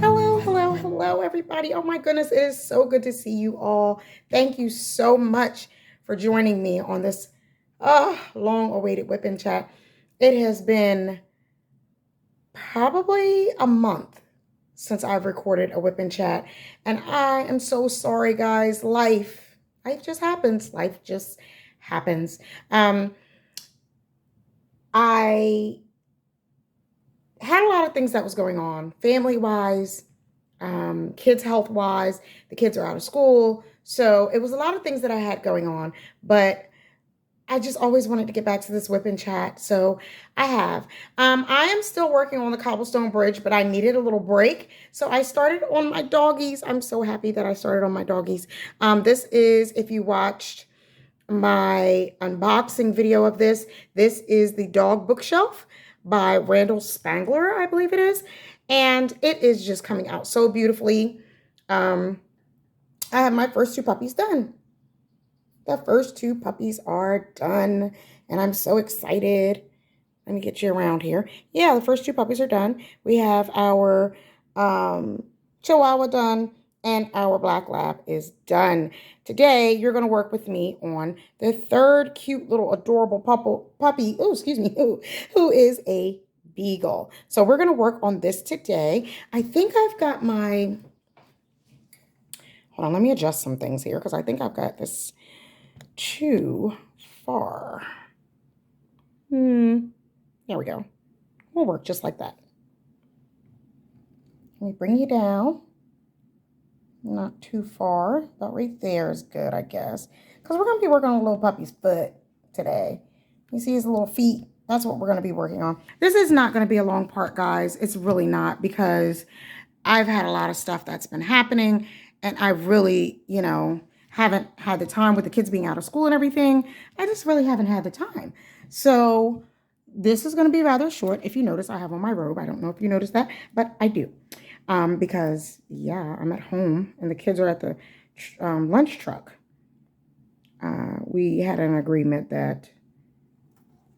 Hello, hello, hello, everybody. Oh my goodness, it is so good to see you all. Thank you so much for joining me on this long-awaited WIP and Chat. It has been probably a month since I've recorded a WIP and Chat, and I am so sorry, guys. Life just happens. Life just happens. I had a lot of things that was going on, family-wise, kids health wise. The kids are out of school. So it was a lot of things that I had going on, but I just always wanted to get back to this WIP and Chat. So I have. I am still working on the cobblestone bridge, but I needed a little break. So I started on my doggies. I'm so happy that I started on my doggies. This is, if you watched my unboxing video of this is the dog bookshelf by Randall Spangler, I believe it is. And it is just coming out so beautifully. I have my first two puppies done. The first two puppies are done, and I'm so excited. Let me get you around here. Yeah, the first two puppies are done. We have our Chihuahua done, and our Black Lab is done. Today, you're going to work with me on the third cute little adorable puppy, oh, excuse me, who is a Beagle. So we're going to work on this today. I think I've got my, hold on, let me adjust some things here because I think I've got this too far. There we go. We'll work just like that. Let me bring you down. Not too far. About right there is good, I guess. Because we're going to be working on a little puppy's foot today. You see his little feet? That's what we're going to be working on. This is not going to be a long part, guys. It's really not, because I've had a lot of stuff that's been happening, and I really, haven't had the time with the kids being out of school and everything. I just really haven't had the time. So this is going to be rather short. If you notice, I have on my robe. I don't know if you noticed that, but I do. Because, yeah, I'm at home and the kids are at the lunch truck. We had an agreement that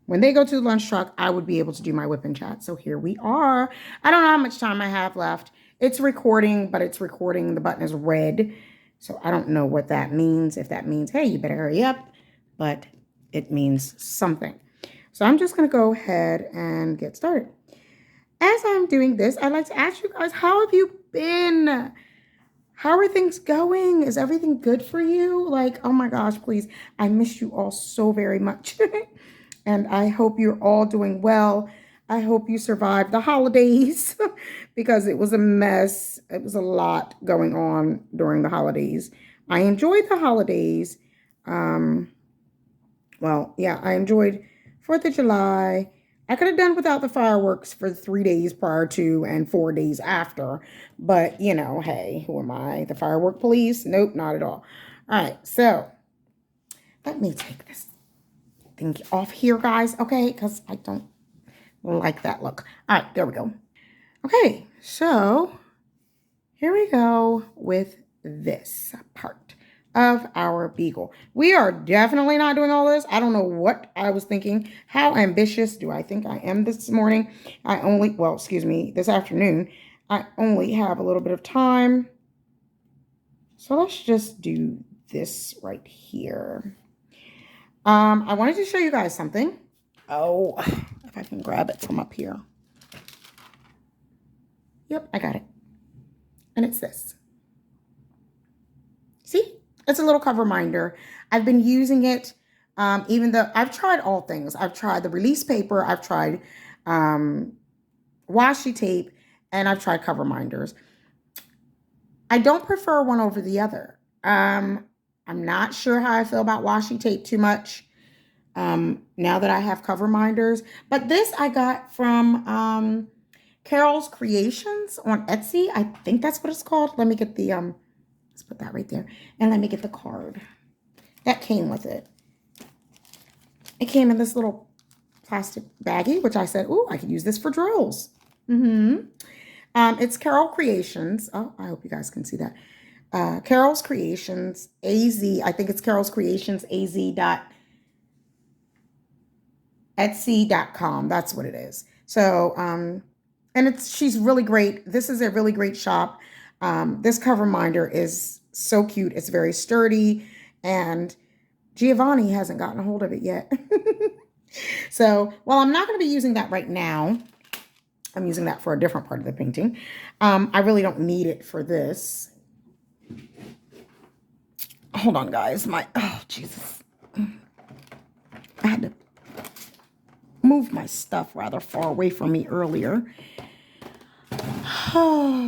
when they go to the lunch truck, I would be able to do my WIP and Chat. So here we are. I don't know how much time I have left. It's recording, but it's recording. The button is red. So I don't know what that means. If that means, hey, you better hurry up. But it means something. So I'm just going to go ahead and get started. As I'm doing this, I'd like to ask you guys, how have you been? How are things going? Is everything good for you? Like, oh my gosh, please. I miss you all so very much. And I hope you're all doing well. I hope you survived the holidays because it was a mess. It was a lot going on during the holidays. I enjoyed the holidays. Well, yeah, I enjoyed 4th of July. I could have done without the fireworks for 3 days prior to and 4 days after. But, hey, who am I? The firework police? Nope, not at all. All right, so let me take this thing off here, guys, okay? Because I don't like that look. All right, there we go. Okay, so here we go with this part of our Beagle. We are definitely not doing all this. I don't know what I was thinking. How ambitious do I think I am this morning? This afternoon. I only have a little bit of time. So let's just do this right here. I wanted to show you guys something. Oh, if I can grab it from up here. Yep, I got it. And it's this. See? It's a little cover minder. I've been using it, even though I've tried all things. I've tried the release paper. I've tried washi tape. And I've tried cover minders. I don't prefer one over the other. I'm not sure how I feel about washi tape too much. Now that I have cover minders. But this I got from Carol's Creations on Etsy. I think that's what it's called. Let me get the, let's put that right there. And let me get the card. That came with it. It came in this little plastic baggie, which I said, ooh, I could use this for drills. It's Carol Creations. Oh, I hope you guys can see that. Carol's Creations, AZ. I think it's Carol's Creations, AZ. Etsy.com. That's what it is. So, and she's really great. This is a really great shop. This cover minder is so cute. It's very sturdy, and Giovanni hasn't gotten a hold of it yet. So, while I'm not going to be using that right now, I'm using that for a different part of the painting. I really don't need it for this. Hold on, guys. Oh, Jesus. I had to move my stuff rather far away from me earlier.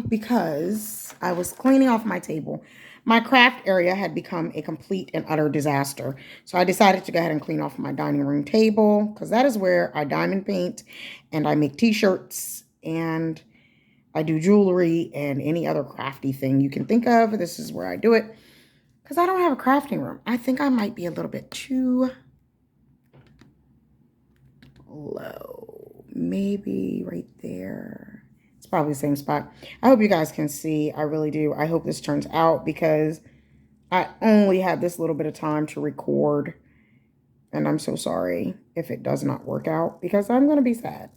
Because I was cleaning off my table. My craft area had become a complete and utter disaster. So I decided to go ahead and clean off my dining room table, because that is where I diamond paint and I make t-shirts and I do jewelry and any other crafty thing you can think of. This is where I do it, because I don't have a crafting room. I think I might be a little bit too low. Maybe right there. It's probably the same spot. I hope you guys can see. I really do. I hope this turns out, because I only had this little bit of time to record. And I'm so sorry if it does not work out, because I'm going to be sad.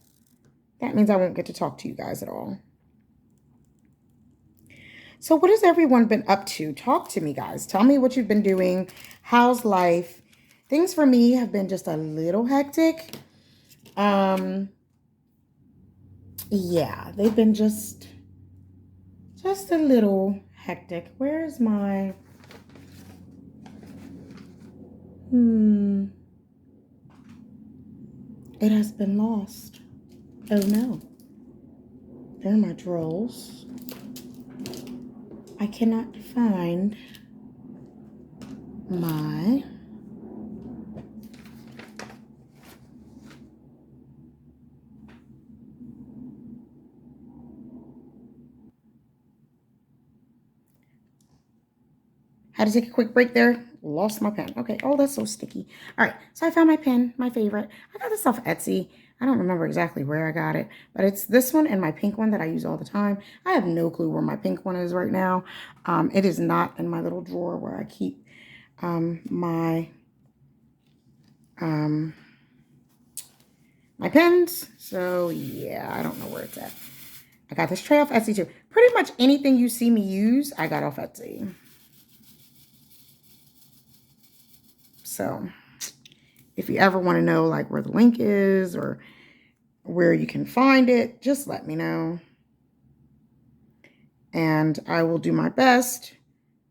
That means I won't get to talk to you guys at all. So what has everyone been up to? Talk to me, guys. Tell me what you've been doing. How's life? Things for me have been just a little hectic. Yeah, they've been just a little hectic. Where's my, it has been lost. Oh no. There are my drills. I cannot find my had to take a quick break there. Lost my pen. Okay. Oh, that's so sticky. All right. So I found my pen, my favorite. I got this off Etsy. I don't remember exactly where I got it, but it's this one and my pink one that I use all the time. I have no clue where my pink one is right now. It is not in my little drawer where I keep my pens. So yeah, I don't know where it's at. I got this tray off Etsy too. Pretty much anything you see me use, I got off Etsy. So if you ever want to know like where the link is or where you can find it, just let me know. And I will do my best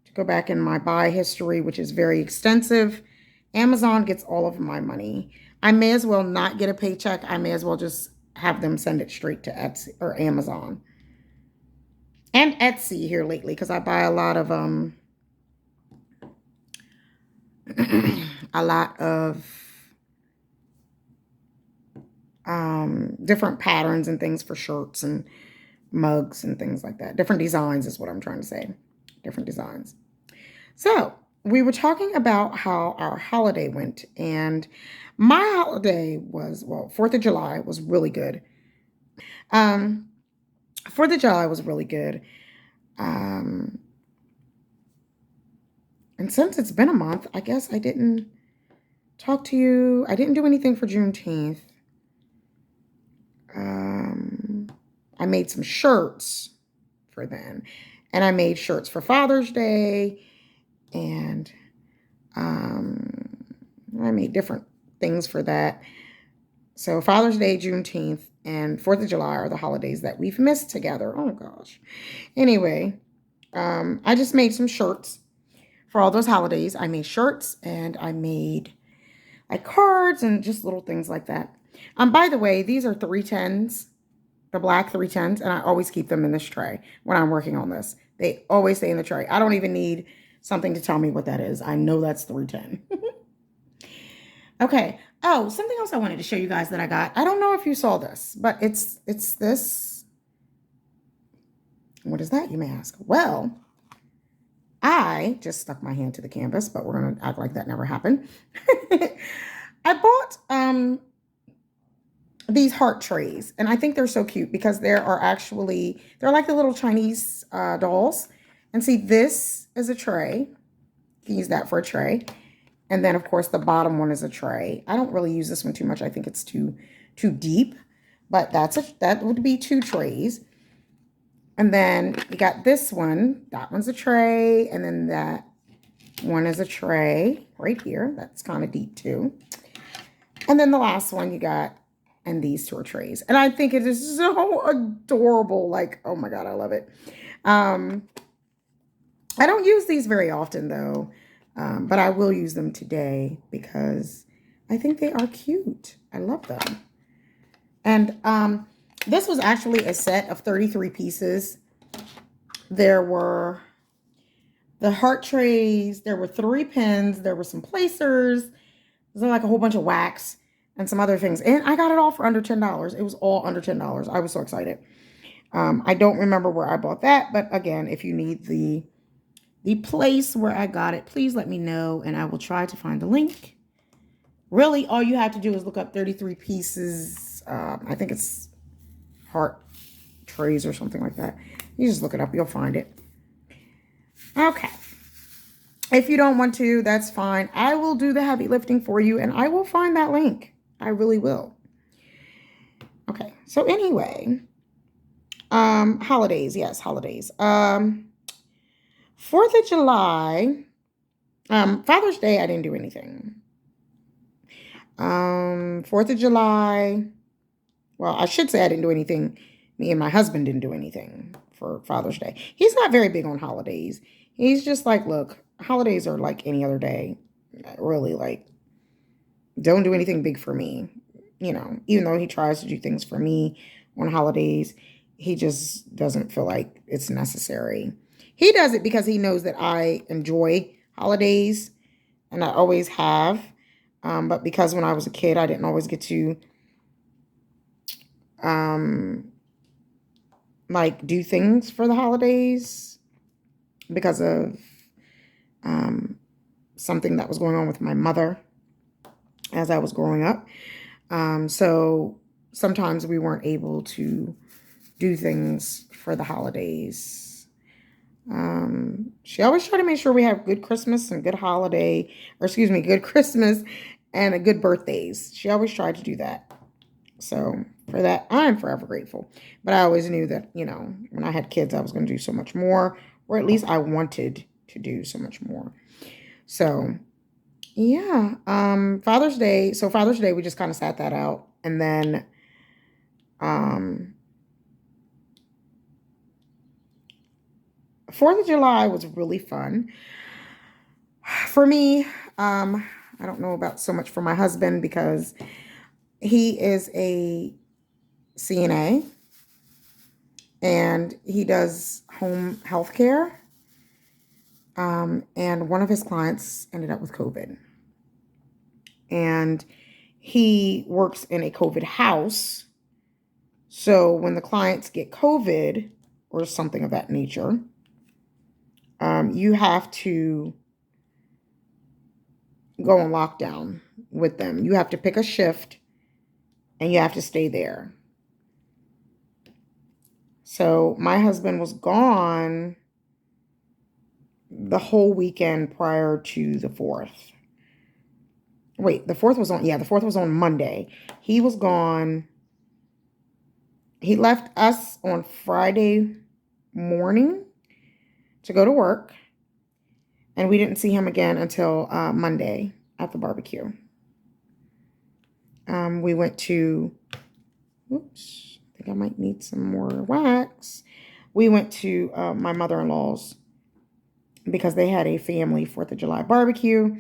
to go back in my buy history, which is very extensive. Amazon gets all of my money. I may as well not get a paycheck. I may as well just have them send it straight to Etsy or Amazon. And Etsy here lately, because I buy a lot of different patterns and things for shirts and mugs and things like that. Different designs is what I'm trying to say. Different designs. So we were talking about how our holiday went, and my holiday was, well, 4th of July was really good. 4th of July was really good. And since it's been a month, I guess I didn't talk to you. I didn't do anything for Juneteenth. I made some shirts for then. And I made shirts for Father's Day. And I made different things for that. So Father's Day, Juneteenth, and 4th of July are the holidays that we've missed together. Oh, gosh. Anyway, I just made some shirts for all those holidays. I made shirts and I made like cards and just little things like that. By the way, these are 310s, the black 310s, and I always keep them in this tray when I'm working on this. They always stay in the tray. I don't even need something to tell me what that is. I know that's 310. Okay. Oh, something else I wanted to show you guys that I got. I don't know if you saw this, but it's this. What is that, you may ask? Well, I just stuck my hand to the canvas, but we're going to act like that never happened. I bought these heart trays, and I think they're so cute because they're like the little Chinese dolls. And see, this is a tray. You can use that for a tray. And then, of course, the bottom one is a tray. I don't really use this one too much. I think it's too deep, but that would be 2 trays. And then you got this one. That one's a tray, and then that one is a tray right here. That's kind of deep too. And then the last one you got, and these 2 are trays. And I think it is so adorable. Like, oh my God, I love it. I don't use these very often though, but I will use them today because I think they are cute. I love them. And this was actually a set of 33 pieces. There were the heart trays, there were 3 pins, there were some placers, there's like a whole bunch of wax and some other things. And I got it all for under $10. It was all under $10. I was so excited. I don't remember where I bought that, but again, if you need the place where I got it, please let me know and I will try to find the link. Really, all you have to do is look up 33 pieces. I think it's heart trays or something like that. You just look it up, you'll find it. Okay. If you don't want to, that's fine. I will do the heavy lifting for you and I will find that link. I really will. Okay. So anyway, holidays. Yes, holidays. 4th of July, Father's Day, I didn't do anything. 4th of July, well, I should say I didn't do anything. Me and my husband didn't do anything for Father's Day. He's not very big on holidays. He's just like, look, holidays are like any other day. Really, like, don't do anything big for me. You know, even though he tries to do things for me on holidays, he just doesn't feel like it's necessary. He does it because he knows that I enjoy holidays and I always have. But because when I was a kid, I didn't always get to like do things for the holidays because of something that was going on with my mother as I was growing up. So sometimes we weren't able to do things for the holidays. She always tried to make sure we have good Christmas and good holiday, or excuse me, good Christmas and a good birthdays. She always tried to do that. So for that, I'm forever grateful. But I always knew that, you know, when I had kids, I was going to do so much more, or at least I wanted to do so much more. So yeah, Father's Day. So Father's Day, we just kind of sat that out. And then, 4th of July was really fun. For me, I don't know about so much for my husband because he is a CNA and he does home health care. And one of his clients ended up with COVID. And he works in a COVID house. So when the clients get COVID or something of that nature, you have to go on lockdown with them. You have to pick a shift and you have to stay there. So my husband was gone the whole weekend prior to the 4th. Wait, the 4th was on Monday. He was gone. He left us on Friday morning to go to work. And we didn't see him again until Monday at the barbecue. We went to, oops, I think I might need some more wax. We went to my mother-in-law's because they had a family 4th of July barbecue.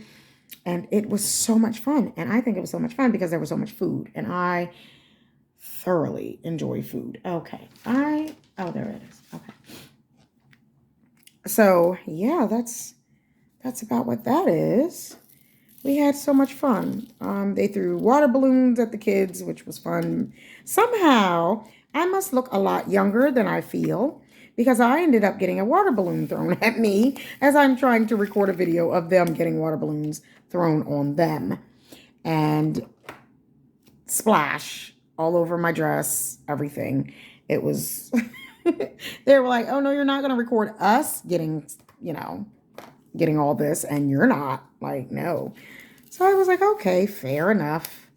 And it was so much fun. And I think it was so much fun because there was so much food. And I thoroughly enjoy food. Okay. Oh, there it is. Okay. So, yeah, that's about what that is. We had so much fun. They threw water balloons at the kids, which was fun. Somehow, I must look a lot younger than I feel because I ended up getting a water balloon thrown at me as I'm trying to record a video of them getting water balloons thrown on them. And splash all over my dress, everything. It was, they were like, oh no, you're not going to record us getting all this and you're not. Like, no. So I was like, okay, fair enough.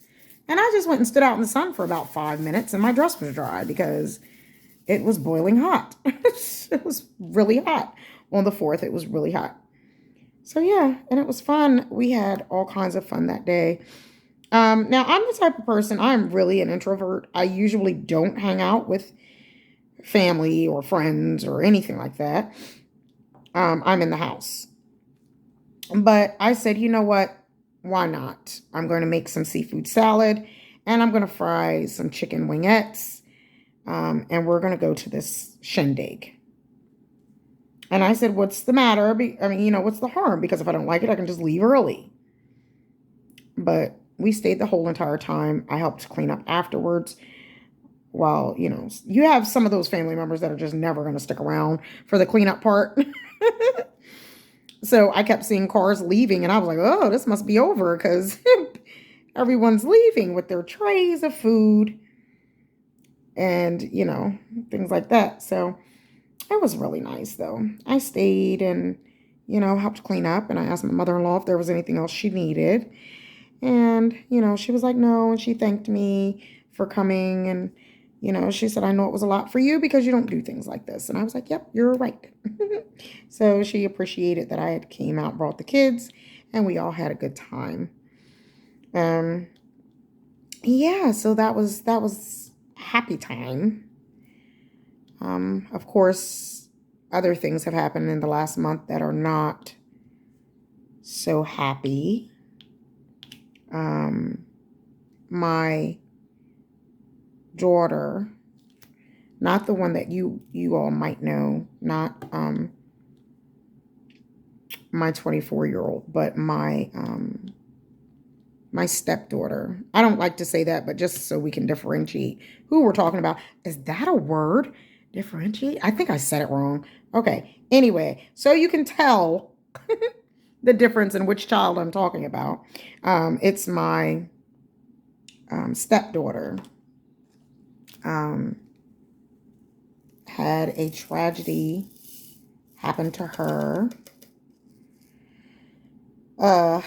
And I just went and stood out in the sun for about 5 minutes and my dress was dry because it was boiling hot. It was really hot. On the 4th, it was really hot. So yeah, and it was fun. We had all kinds of fun that day. Now I'm the type of person, I'm really an introvert. I usually don't hang out with family or friends or anything like that. I'm in the house. But I said, you know what? Why not? I'm going to make some seafood salad and I'm going to fry some chicken wingettes. And we're going to go to this shindig. And I said, what's the matter? I mean, what's the harm? Because if I don't like it, I can just leave early. But we stayed the whole entire time. I helped clean up afterwards. While, you have some of those family members that are just never going to stick around for the cleanup part. So I kept seeing cars leaving and I was like, oh, this must be over because everyone's leaving with their trays of food and, things like that. So it was really nice though. I stayed and, helped clean up and I asked my mother-in-law if there was anything else she needed. And, she was like, no. And she thanked me for coming. And, she said, I know it was a lot for you because you don't do things like this. And I was like, yep, you're right. So she appreciated that I had came out, brought the kids, and we all had a good time. Yeah, so that was happy time. Of course, other things have happened in the last month that are not so happy. My daughter, not the one that you all might know, not my 24-year-old, but my stepdaughter. I don't like to say that, but just so we can differentiate who we're talking about. Is that a word? Differentiate? I think I said it wrong. Okay. Anyway, so you can tell the difference in which child I'm talking about. It's my stepdaughter. Had a tragedy happen to her on,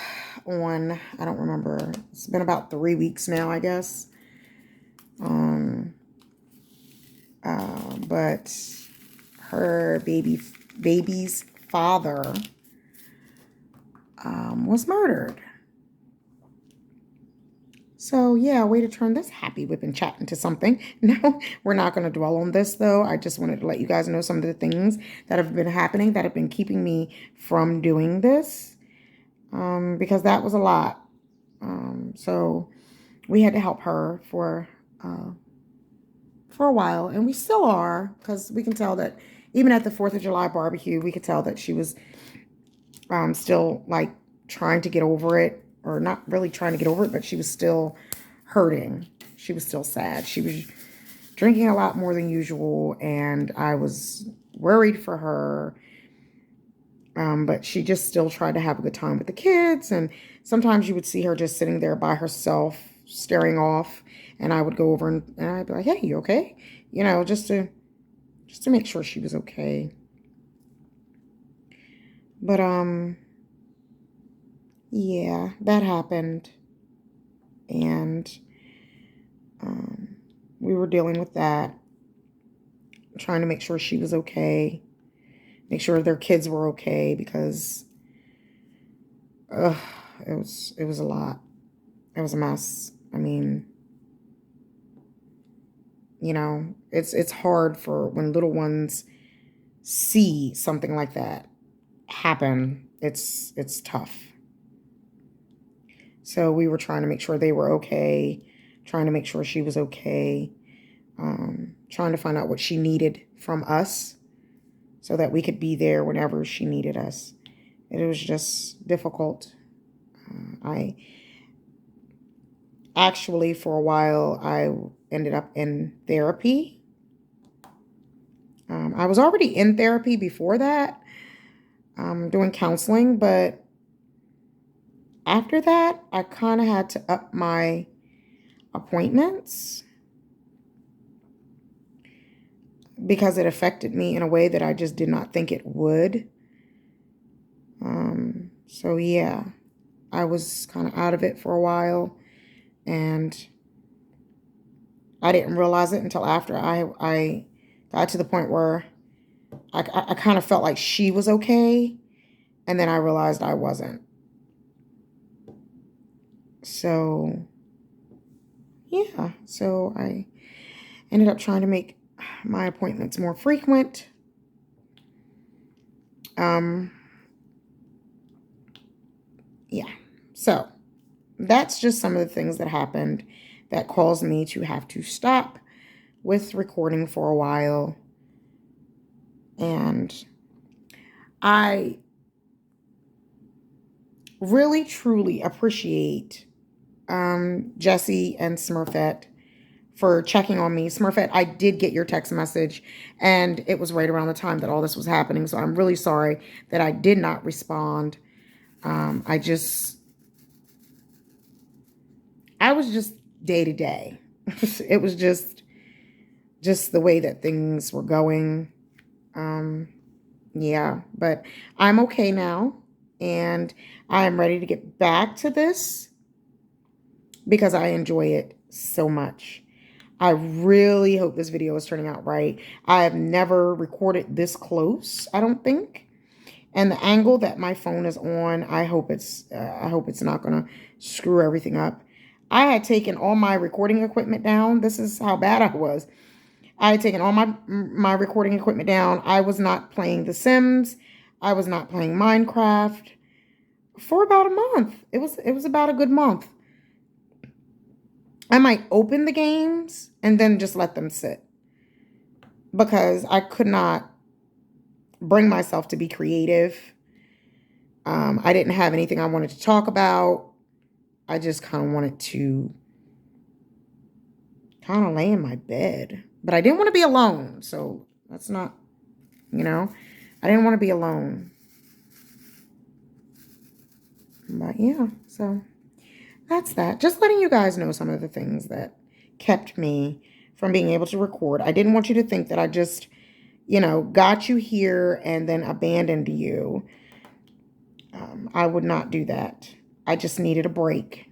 I don't remember, it's been about 3 weeks now, I guess. But her baby's father was murdered. So yeah, way to turn this happy WIP and Chat into something. No, we're not going to dwell on this though. I just wanted to let you guys know some of the things that have been happening that have been keeping me from doing this. Because that was a lot. So we had to help her for a while, and we still are, because we can tell that even at the 4th of July barbecue, we could tell that she was still like trying to get over it, or not really trying to get over it, but she was still hurting. She was still sad. She was drinking a lot more than usual, and I was worried for her. But she just still tried to have a good time with the kids. And sometimes you would see her just sitting there by herself, staring off. And I would go over and I'd be like, hey, you okay? Just to make sure she was okay. But, yeah, that happened. And, we were dealing with that, trying to make sure she was okay, make sure their kids were okay, because it was a lot. It was a mess. I mean, it's hard for when little ones see something like that happen. It's tough. So we were trying to make sure they were okay, trying to make sure she was okay, trying to find out what she needed from us so that we could be there whenever she needed us. It was just difficult. I actually, for a while, I ended up in therapy. I was already in therapy before that, doing counseling, but after that, I kind of had to up my appointments because it affected me in a way that I just did not think it would. So yeah, I was kind of out of it for a while, and I didn't realize it until after I got to the point where I kind of felt like she was okay, and then I realized I wasn't. So, yeah. So I ended up trying to make my appointments more frequent. Yeah. So that's just some of the things that happened that caused me to have to stop with recording for a while. And I really, truly appreciate Jesse and Smurfette for checking on me. Smurfette, I did get your text message, and it was right around the time that all this was happening. So I'm really sorry that I did not respond. I was just day to day. It was just the way that things were going. Yeah, but I'm okay now, and I am ready to get back to this because I enjoy it so much. I really hope this video is turning out right. I have never recorded this close, I don't think. And the angle that my phone is on, I hope it's not going to screw everything up. I had taken all my recording equipment down. This is how bad I was. I had taken all my recording equipment down. I was not playing The Sims. I was not playing Minecraft for about a month. It was about a good month. I might open the games and then just let them sit because I could not bring myself to be creative. I didn't have anything I wanted to talk about. I just kind of wanted to kind of lay in my bed. But I didn't want to be alone. So that's not, I didn't want to be alone. But yeah, so that's that. Just letting you guys know some of the things that kept me from being able to record. I didn't want you to think that I just, got you here and then abandoned you. I would not do that. I just needed a break.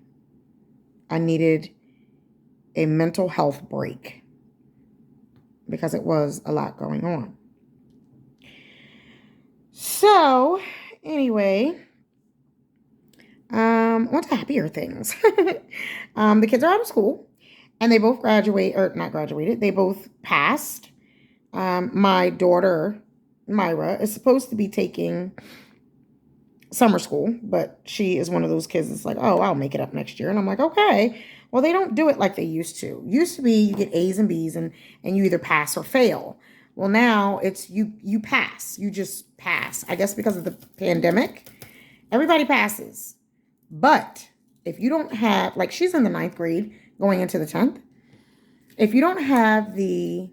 I needed a mental health break because it was a lot going on. So, anyway, on to happier things. The kids are out of school, and they both not graduated. They both passed. My daughter, Myra, is supposed to be taking summer school, but she is one of those kids that's like, oh, I'll make it up next year. And I'm like, okay. Well, they don't do it like they used to. Used to be you get A's and B's and you either pass or fail. Well, now it's you pass. You just pass. I guess because of the pandemic, everybody passes. But if you don't have, like she's in the 9th grade going into the 10th, if you don't have the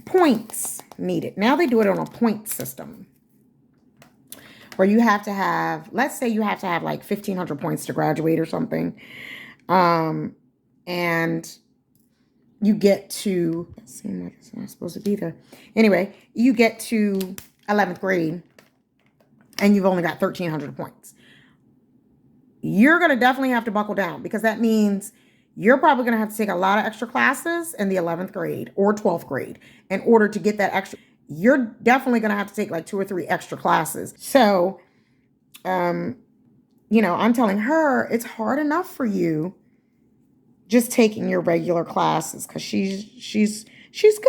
points needed, now they do it on a point system where you have to have, let's say you have to have like 1,500 points to graduate or something. And you get to, it seems like it's not supposed to be there. Anyway, you get to 11th grade and you've only got 1,300 points. You're going to definitely have to buckle down because that means you're probably going to have to take a lot of extra classes in the 11th grade or 12th grade in order to get that extra. You're definitely going to have to take like 2 or 3 extra classes. So, I'm telling her it's hard enough for you just taking your regular classes because she's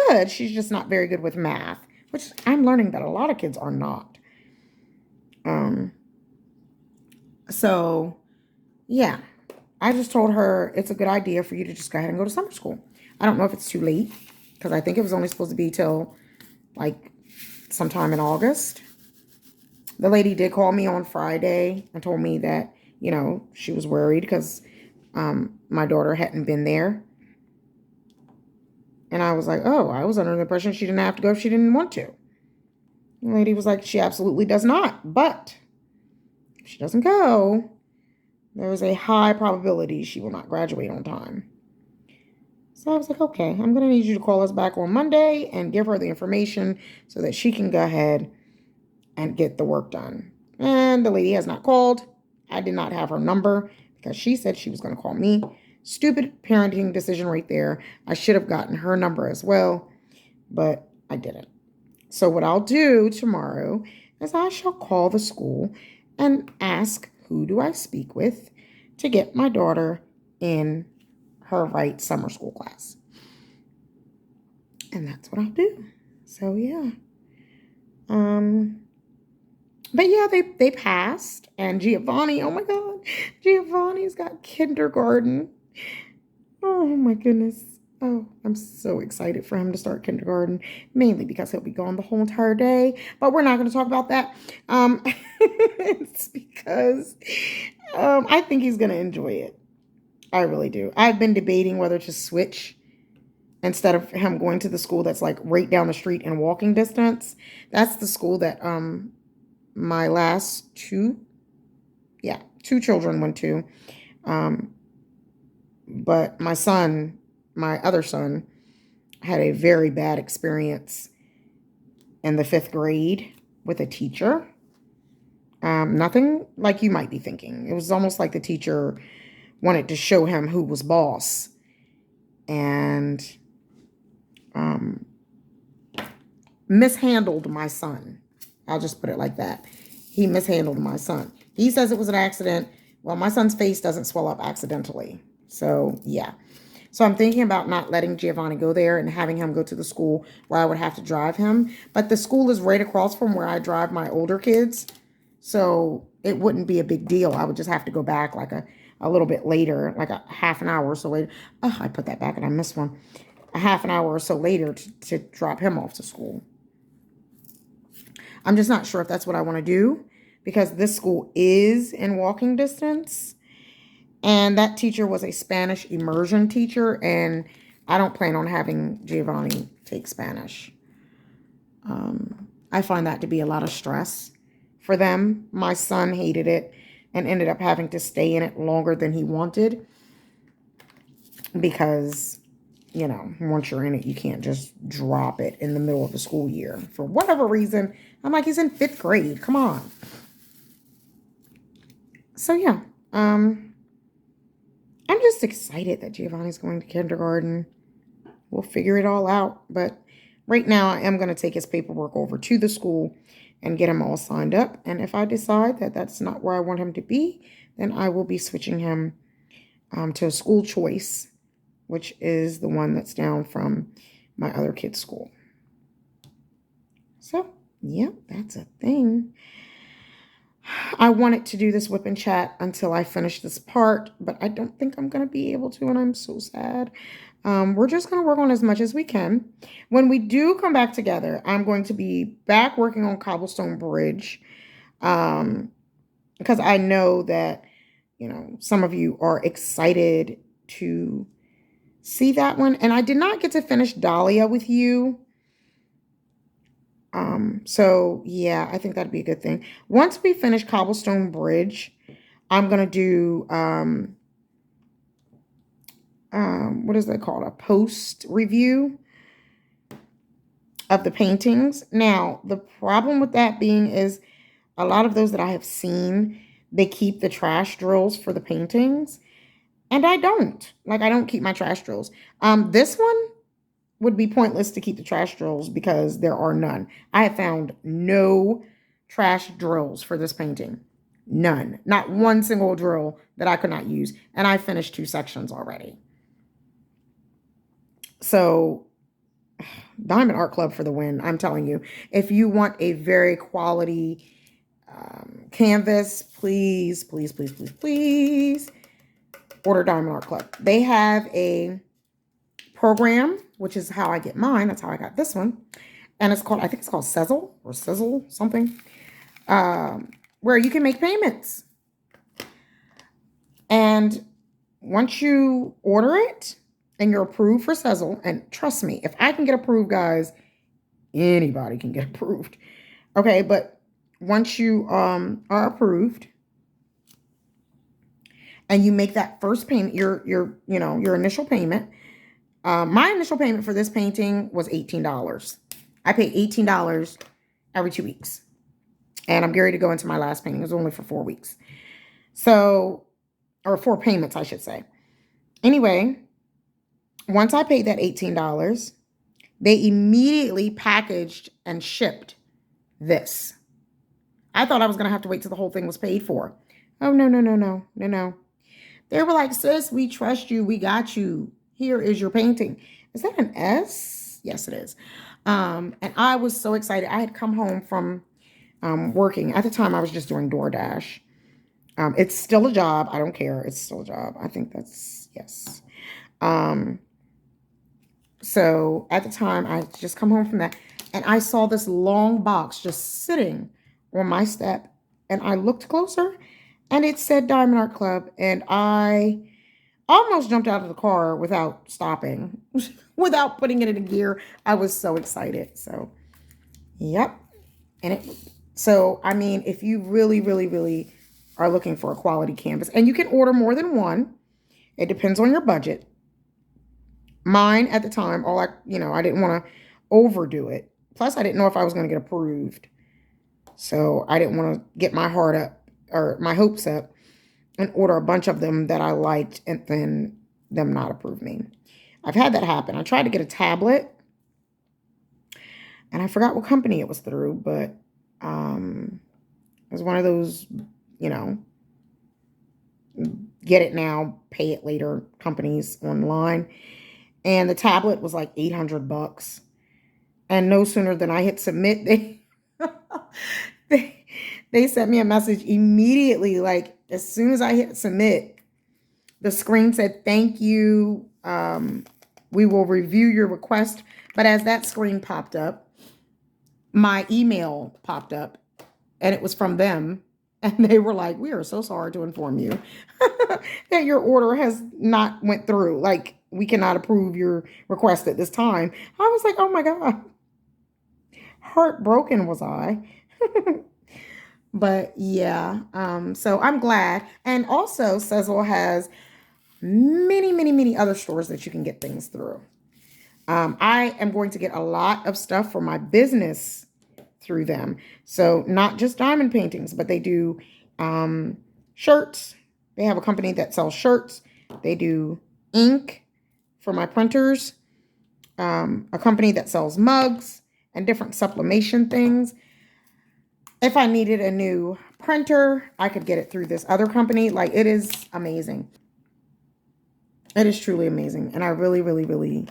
good. She's just not very good with math, which I'm learning that a lot of kids are not. So yeah, I just told her it's a good idea for you to just go ahead and go to summer school. I don't know if it's too late because I think it was only supposed to be till like sometime in August. The lady did call me on Friday and told me that, she was worried because my daughter hadn't been there. And I was like, oh, I was under the impression she didn't have to go if she didn't want to. The lady was like, she absolutely does not. But if she doesn't go, there is a high probability she will not graduate on time. So I was like, okay, I'm going to need you to call us back on Monday and give her the information so that she can go ahead and get the work done. And the lady has not called. I did not have her number because she said she was going to call me. Stupid parenting decision right there. I should have gotten her number as well, but I didn't. So what I'll do tomorrow is I shall call the school and ask who do I speak with to get my daughter in her right summer school class. And that's what I'll do. So yeah. But yeah, they passed. And Giovanni, oh my God, Giovanni's got kindergarten. Oh my goodness. Oh, I'm so excited for him to start kindergarten, mainly because he'll be gone the whole entire day. But we're not going to talk about that. It's because I think he's going to enjoy it. I really do. I've been debating whether to switch instead of him going to the school that's like right down the street in walking distance. That's the school that my last two children went to. But my other son, had a very bad experience in the 5th grade with a teacher. Nothing like you might be thinking. It was almost like the teacher wanted to show him who was boss. And mishandled my son. I'll just put it like that. He mishandled my son. He says it was an accident. Well, my son's face doesn't swell up accidentally. So, yeah. So I'm thinking about not letting Giovanni go there and having him go to the school where I would have to drive him. But the school is right across from where I drive my older kids. So it wouldn't be a big deal. I would just have to go back like a little bit later, like a half an hour or so later. Oh, I put that back and I missed one. A half an hour or so later to drop him off to school. I'm just not sure if that's what I want to do because this school is in walking distance. And that teacher was a Spanish immersion teacher, and I don't plan on having Giovanni take Spanish. I find that to be a lot of stress for them. My son hated it and ended up having to stay in it longer than he wanted because, once you're in it, you can't just drop it in the middle of the school year. For whatever reason, I'm like, he's in 5th grade. Come on. So, yeah. I'm just excited that Giovanni's going to kindergarten. We'll figure it all out. But right now, I am going to take his paperwork over to the school and get him all signed up. And if I decide that that's not where I want him to be, then I will be switching him to a school choice, which is the one that's down from my other kid's school. So, yeah, that's a thing. I wanted to do this WIP and Chat until I finish this part, but I don't think I'm going to be able to, and I'm so sad. We're just going to work on as much as we can. When we do come back together, I'm going to be back working on Cobblestone Bridge because I know that, some of you are excited to see that one. And I did not get to finish Dahlia with you. So yeah, I think that'd be a good thing. Once we finish Cobblestone Bridge, I'm going to do, what is that called? A post review of the paintings. Now, the problem with that being is a lot of those that I have seen, they keep the trash drills for the paintings. And I don't. Like, I don't keep my trash drills. This one would be pointless to keep the trash drills because there are none. I have found no trash drills for this painting. None. Not one single drill that I could not use. And I finished 2 sections already. So, Diamond Art Club for the win. I'm telling you. If you want a very quality canvas, please, please, please, please, please order Diamond Art Club. They have a program, which is how I get mine. That's how I got this one. And it's called, I think it's called Sezzle or Sizzle something, where you can make payments. And once you order it and you're approved for Sezzle, and trust me, if I can get approved, guys, anybody can get approved. Okay, but once you are approved and you make that first payment, your initial payment. My initial payment for this painting was $18. I pay $18 every 2 weeks. And I'm getting ready to go into my last painting. It was only for 4 weeks. So, or 4 payments, I should say. Anyway, once I paid that $18, they immediately packaged and shipped this. I thought I was going to have to wait till the whole thing was paid for. Oh, no, no, no, no, no, no. They were like, sis, we trust you. We got you. Here is your painting. Is that an S? Yes, it is. And I was so excited. I had come home from working. At the time, I was just doing DoorDash. It's still a job. I don't care. It's still a job. I think that's, yes. So at the time, I just come home from that. And I saw this long box just sitting on my step. And I looked closer and it said Diamond Art Club. And I almost jumped out of the car without stopping, without putting it in gear. I was so excited. So, yep. And so, I mean, if you really, really, really are looking for a quality canvas, and you can order more than one, it depends on your budget. Mine at the time, I didn't want to overdo it. Plus, I didn't know if I was going to get approved. So I didn't want to get my heart up or my hopes up and order a bunch of them that I liked and then them not approve me. I've had that happen. I tried to get a tablet and I forgot what company it was through, but it was one of those, get it now, pay it later companies online. And the tablet was like $800. And no sooner than I hit submit, they sent me a message immediately. Like as soon as I hit submit, the screen said, thank you. We will review your request. But as that screen popped up, my email popped up and it was from them. And they were like, we are so sorry to inform you that your order has not went through. Like, we cannot approve your request at this time. I was like, oh my God. Heartbroken was I. But yeah, so I'm glad. And also, Sezzle has many, many, many other stores that you can get things through. I am going to get a lot of stuff for my business through them. So not just diamond paintings, but they do shirts. They have a company that sells shirts. They do ink for my printers. A company that sells mugs and different sublimation things. If I needed a new printer, I could get it through this other company. Like, it is amazing. It is truly amazing. And I really, really, really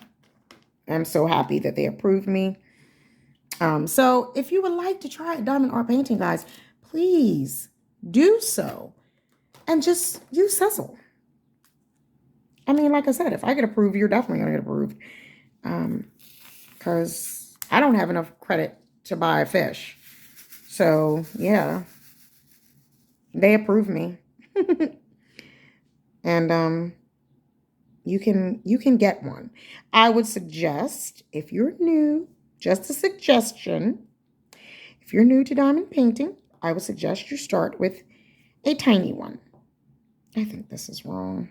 am so happy that they approved me. So if you would like to try a diamond art painting, guys, please do so. And just use Sezzle. I mean, like I said, if I get approved, you're definitely going to get approved. Because I don't have enough credit to buy a fish. So, yeah. They approved me. And you can get one. I would suggest, if you're new, just a suggestion, if you're new to diamond painting, I would suggest you start with a tiny one. I think this is wrong.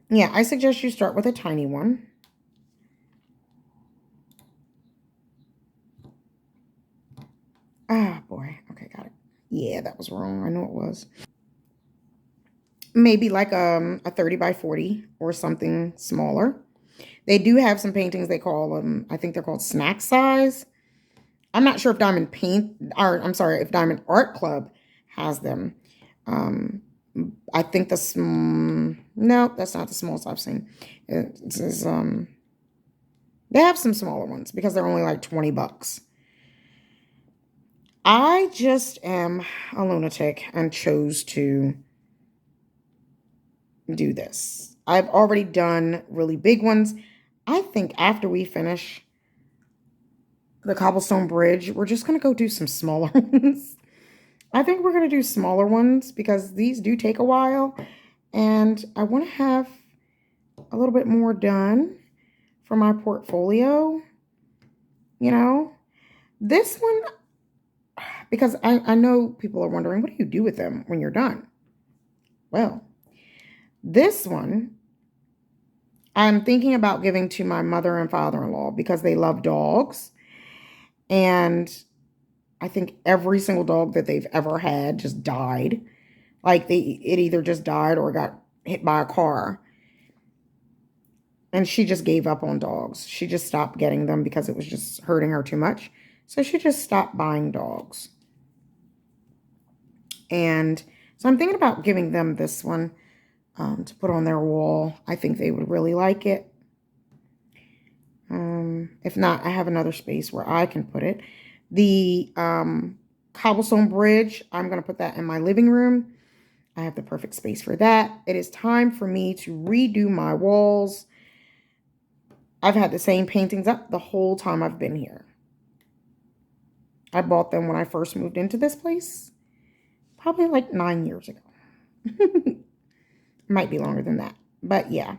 Yeah, I suggest you start with a tiny one. Ah, boy. Okay, got it. Yeah, that was wrong. I know it was. Maybe like a 30 by 40 or something smaller. They do have some paintings they call them, I think they're called snack size. I'm not sure if Diamond if Diamond Art Club has them. I think no, that's not the smallest I've seen. They have some smaller ones because they're only like $20. I just am a lunatic and chose to do this. I've already done really big ones. I think after we finish the cobblestone bridge, we're just going to go do some smaller ones. I think we're going to do smaller ones because these do take a while. And I want to have a little bit more done for my portfolio. This one, because I know people are wondering, what do you do with them when you're done? Well, this one, I'm thinking about giving to my mother and father-in-law because they love dogs. And I think every single dog that they've ever had just died. Like it either just died or got hit by a car. And she just gave up on dogs. She just stopped getting them because it was just hurting her too much. So she just stopped buying dogs. And so I'm thinking about giving them this one to put on their wall. I think they would really like it. If not, I have another space where I can put it. The cobblestone bridge, I'm going to put that in my living room. I have the perfect space for that. It is time for me to redo my walls. I've had the same paintings up the whole time I've been here. I bought them when I first moved into this place, probably like 9 years ago. Might be longer than that. But yeah,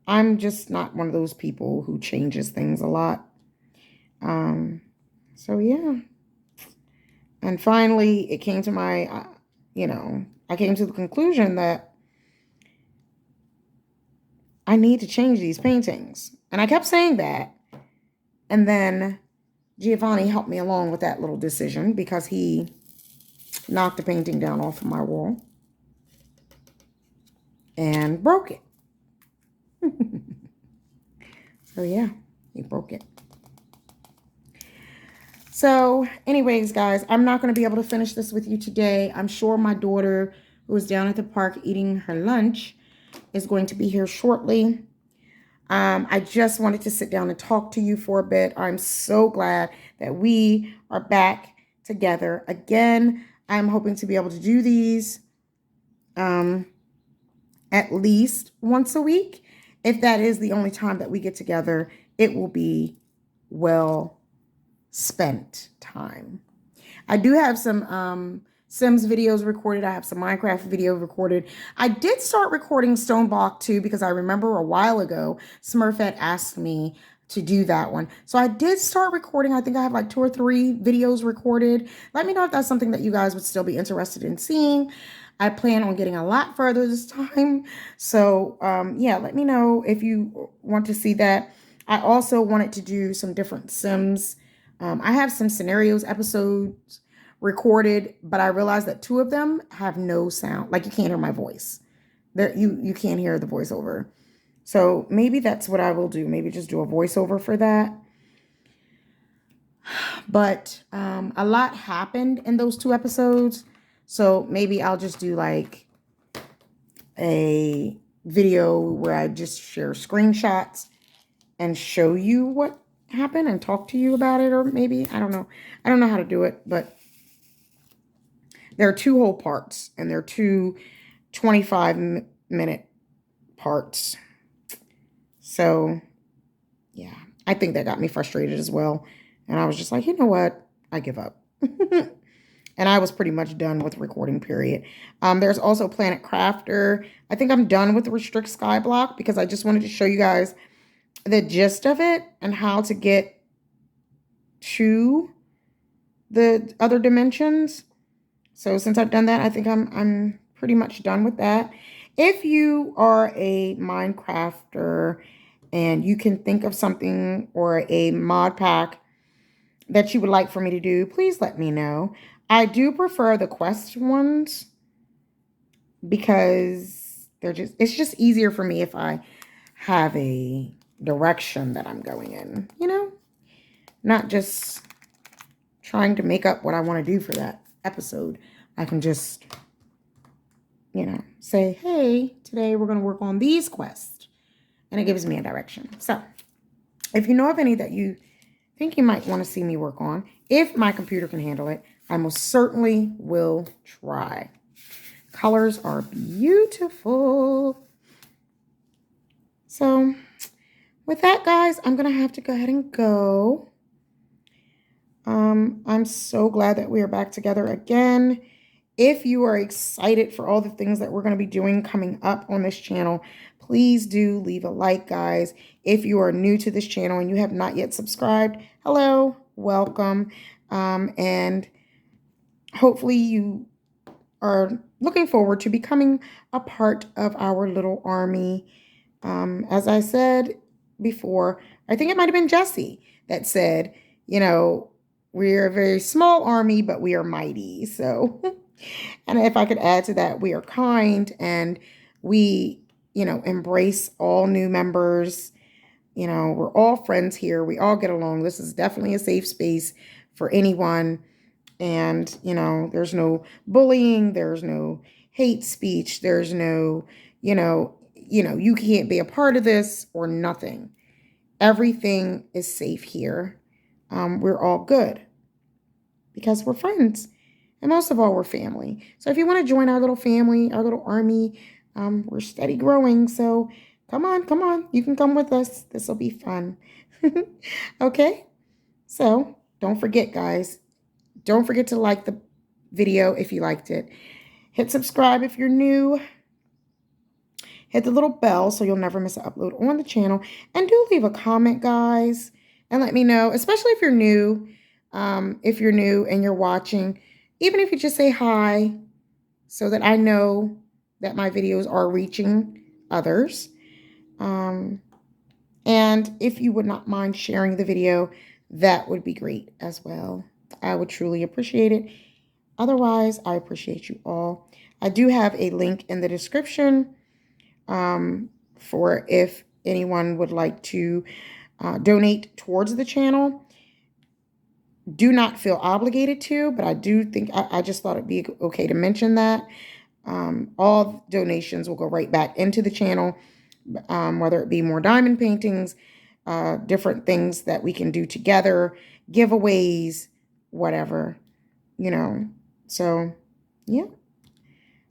I'm just not one of those people who changes things a lot. So yeah. And finally, it came to my, I came to the conclusion that I need to change these paintings. And I kept saying that. And then Giovanni helped me along with that little decision because he knocked the painting down off of my wall and broke it. So yeah, he broke it. So anyways, guys, I'm not going to be able to finish this with you today. I'm sure my daughter, who is down at the park eating her lunch, is going to be here shortly. I just wanted to sit down and talk to you for a bit. I'm so glad that we are back together again. I'm hoping to be able to do these at least once a week. If that is the only time that we get together, it will be well spent time. I do have some Sims videos recorded. I have some Minecraft video recorded. I did start recording Stoneblock too because I remember a while ago Smurfette asked me to do that one. So I did start recording. I think I have like 2 or 3 videos recorded. Let me know if that's something that you guys would still be interested in seeing. I plan on getting a lot further this time. So yeah, let me know if you want to see that. I also wanted to do some different Sims. I have some scenarios episodes recorded, but I realized that 2 of them have no sound. Like you can't hear my voice. There, you can't hear the voiceover. So maybe that's what I will do. Maybe just do a voiceover for that. But a lot happened in those 2 episodes. So maybe I'll just do like a video where I just share screenshots and show you what happened and talk to you about it. Or maybe, I don't know. I don't know how to do it, but there are 2 whole parts and they're 2 25-minute parts. So yeah, I think that got me frustrated as well. And I was just like, you know what? I give up. And I was pretty much done with recording, period. There's also Planet Crafter. I think I'm done with the Restrict Skyblock because I just wanted to show you guys the gist of it and how to get to the other dimensions. So since I've done that, I think I'm pretty much done with that. If you are a Minecrafter and you can think of something or a mod pack that you would like for me to do, please let me know. I do prefer the quest ones because it's just easier for me if I have a direction that I'm going in, not just trying to make up what I want to do for that episode. I can just, say, hey, today we're going to work on these quests. And it gives me a direction. So if you know of any that you think you might want to see me work on, if my computer can handle it, I most certainly will try. Colors are beautiful. So with that, guys, I'm going to have to go ahead and go. I'm so glad that we are back together again. If you are excited for all the things that we're going to be doing coming up on this channel, please do leave a like, guys. If you are new to this channel and you have not yet subscribed, hello, welcome. And hopefully you are looking forward to becoming a part of our little army As I said before, I think it might have been Jesse that said, we're a very small army, but we are mighty. So, and if I could add to that, we are kind and we, embrace all new members. We're all friends here. We all get along. This is definitely a safe space for anyone. And, there's no bullying, there's no hate speech, there's no, you can't be a part of this or nothing. Everything is safe here. We're all good because we're friends. And most of all, we're family. So if you want to join our little family, our little army, we're steady growing. So come on, come on. You can come with us. This will be fun. Okay? So don't forget, guys. Don't forget to like the video if you liked it. Hit subscribe if you're new. Hit the little bell so you'll never miss an upload on the channel. And do leave a comment, guys, and let me know, especially if you're new. If you're new and you're watching, even if you just say hi so that I know that my videos are reaching others. And if you would not mind sharing the video, that would be great as well. I would truly appreciate it. Otherwise, I appreciate you all. I do have a link in the description for if anyone would like to donate towards the channel. Do not feel obligated to, but I do think I just thought it'd be okay to mention that. All donations will go right back into the channel, whether it be more diamond paintings, different things that we can do together, giveaways, whatever, So, yeah.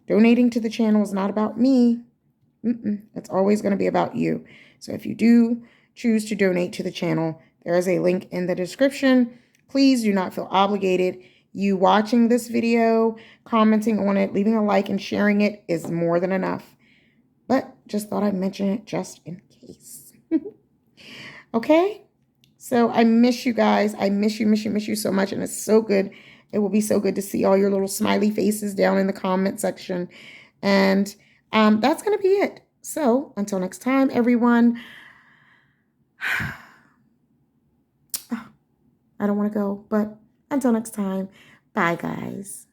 Donating to the channel is not about me. It's always going to be about you. So if you do choose to donate to the channel, there is a link in the description. Please do not feel obligated. You watching this video, commenting on it, leaving a like and sharing it is more than enough. But just thought I'd mention it just in case. Okay? So I miss you guys. I miss you so much. And it's so good. It will be so good to see all your little smiley faces down in the comment section. And that's going to be it. So until next time, everyone. I don't want to go, but until next time, bye, guys.